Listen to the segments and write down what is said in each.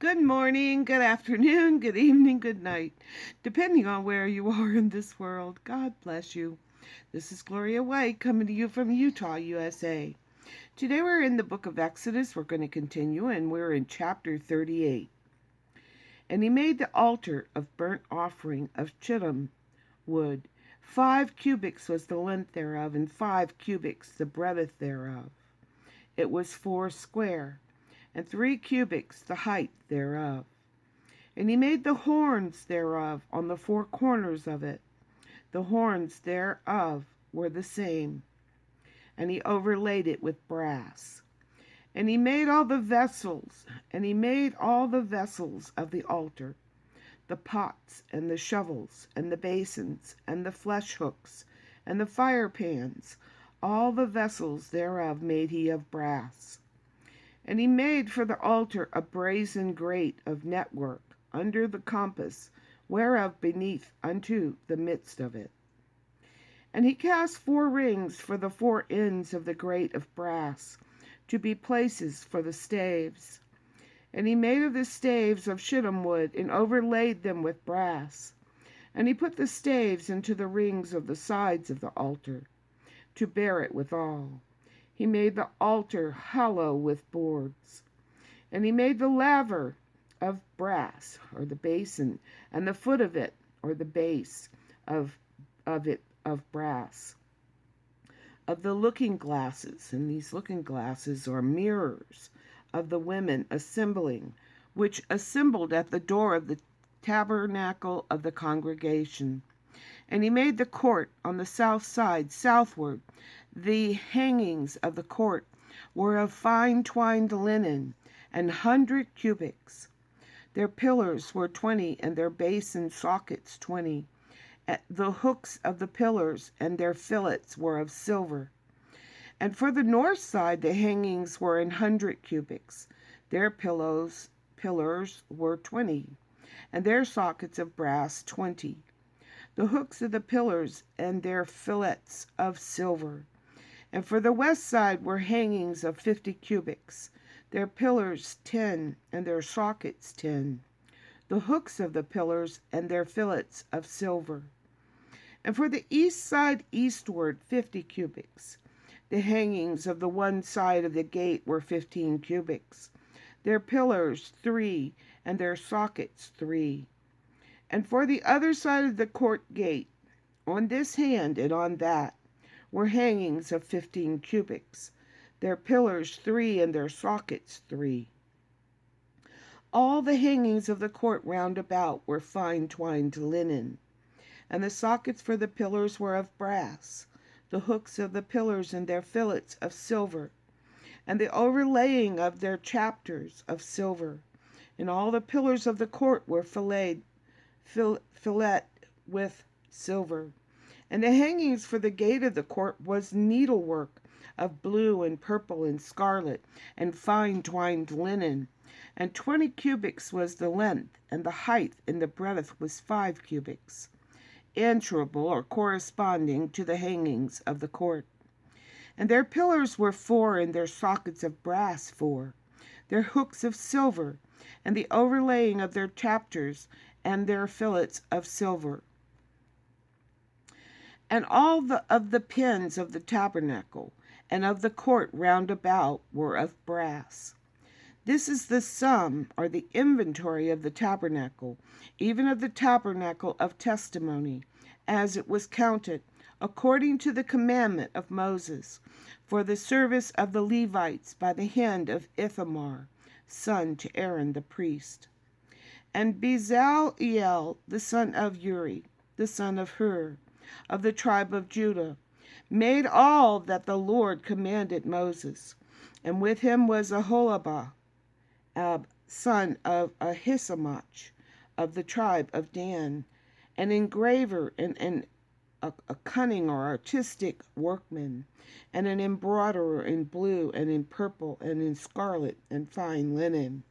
Good morning, good afternoon, good evening, good night, depending on where you are in this world. God bless you. This is Gloria White coming to you from Utah, USA. Today we're in the book of Exodus. We're going to continue, and we're in chapter 38. And he made the altar of burnt offering of shittim wood. 5 cubits was the length thereof, and 5 cubits the breadth thereof. It was 4 square, and 3 cubits the height thereof. And he made the horns thereof on the 4 corners of it. The horns thereof were the same. And he overlaid it with brass. And he made all the vessels, of the altar, the pots and the shovels and the basins and the flesh hooks and the fire pans. All the vessels thereof made he of brass. And he made for the altar a brazen grate of network under the compass, whereof beneath unto the midst of it. And he cast 4 rings for the 4 ends of the grate of brass, to be places for the staves. And he made of the staves of shittim wood, and overlaid them with brass. And he put the staves into the rings of the sides of the altar, to bear it withal. He made the altar hollow with boards. And he made the laver of brass, or the basin, and the foot of it, or the base of it of brass. Of the looking glasses, and these looking glasses are mirrors of the women assembling, which assembled at the door of the tabernacle of the congregation. And he made the court on the south side southward. The hangings of the court were of fine twined linen, 100 cubits. Their pillars were 20, and their basin sockets 20. The hooks of the pillars and their fillets were of silver. And for the north side the hangings were 100 cubits. Their pillars were 20, and their sockets of brass 20. The hooks of the pillars and their fillets of silver. And for the west side were hangings of 50 cubits. Their pillars 10, and their sockets 10. The hooks of the pillars and their fillets of silver. And for the east side eastward 50 cubits. The hangings of the one side of the gate were 15 cubits. Their pillars 3, and their sockets 3. And for the other side of the court gate, on this hand and on that, were hangings of 15 cubits. Their pillars 3, and their sockets 3. All the hangings of the court round about were fine twined linen. And the sockets for the pillars were of brass. The hooks of the pillars and their fillets of silver. And the overlaying of their chapters of silver. And all the pillars of the court were fillet with silver. And the hangings for the gate of the court was needlework of blue and purple and scarlet, and fine twined linen. And 20 cubits was the length, and the height and the breadth was 5 cubits, answerable or corresponding to the hangings of the court. And their pillars were 4, and their sockets of brass 4, their hooks of silver, and the overlaying of their chapters and their fillets of silver. And all of the pins of the tabernacle and of the court round about were of brass. This is the sum, or the inventory of the tabernacle, even of the tabernacle of testimony, as it was counted, according to the commandment of Moses, for the service of the Levites by the hand of Ithamar, son to Aaron the priest. And Bezaleel, the son of Uri, the son of Hur, of the tribe of Judah, made all that the Lord commanded Moses. And with him was Aholabah, son of Ahisamach, of the tribe of Dan, an engraver and a cunning or artistic workman, and an embroiderer in blue and in purple and in scarlet and fine linen.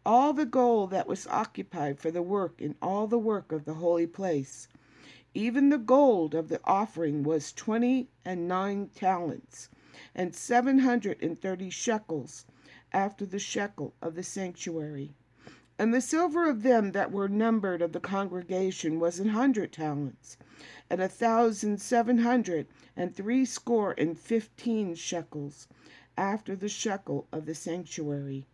All the gold that was occupied for the work in all the work of the holy place, even the gold of the offering, was 29 talents, and 730 shekels, after the shekel of the sanctuary. And the silver of them that were numbered of the congregation was 100 talents, and 1,715 shekels, after the shekel of the sanctuary.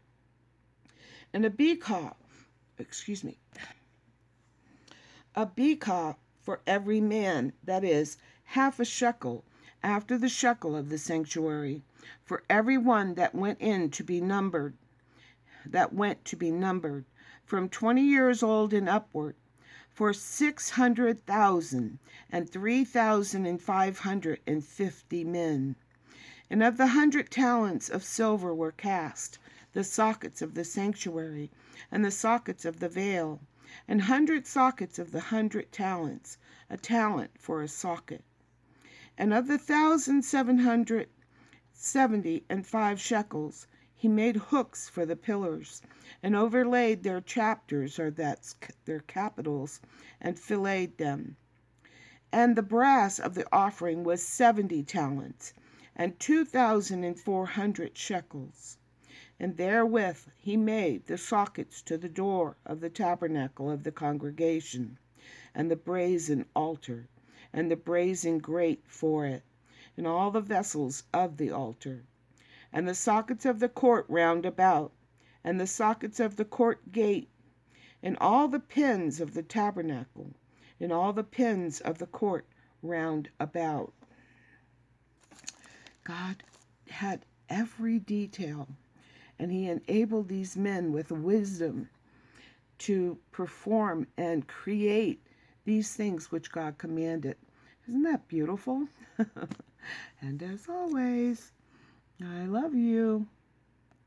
And a bekah for every man, that is, half a shekel, after the shekel of the sanctuary, for every one that went to be numbered, from 20 years old and upward, for 600,000 and 3,550 men. And of the 100 talents of silver were cast, the sockets of the sanctuary, and the sockets of the veil, and 100 sockets of the 100 talents, a talent for a socket. And of the 1,775 shekels, he made hooks for the pillars, and overlaid their chapters, or that's their capitals, and filleted them. And the brass of the offering was 70 talents, and 2,400 shekels. And therewith he made the sockets to the door of the tabernacle of the congregation, and the brazen altar, and the brazen grate for it, and all the vessels of the altar, and the sockets of the court round about, and the sockets of the court gate, and all the pins of the tabernacle, and all the pins of the court round about. God had every detail, and he enabled these men with wisdom to perform and create these things which God commanded. Isn't that beautiful? And as always, I love you.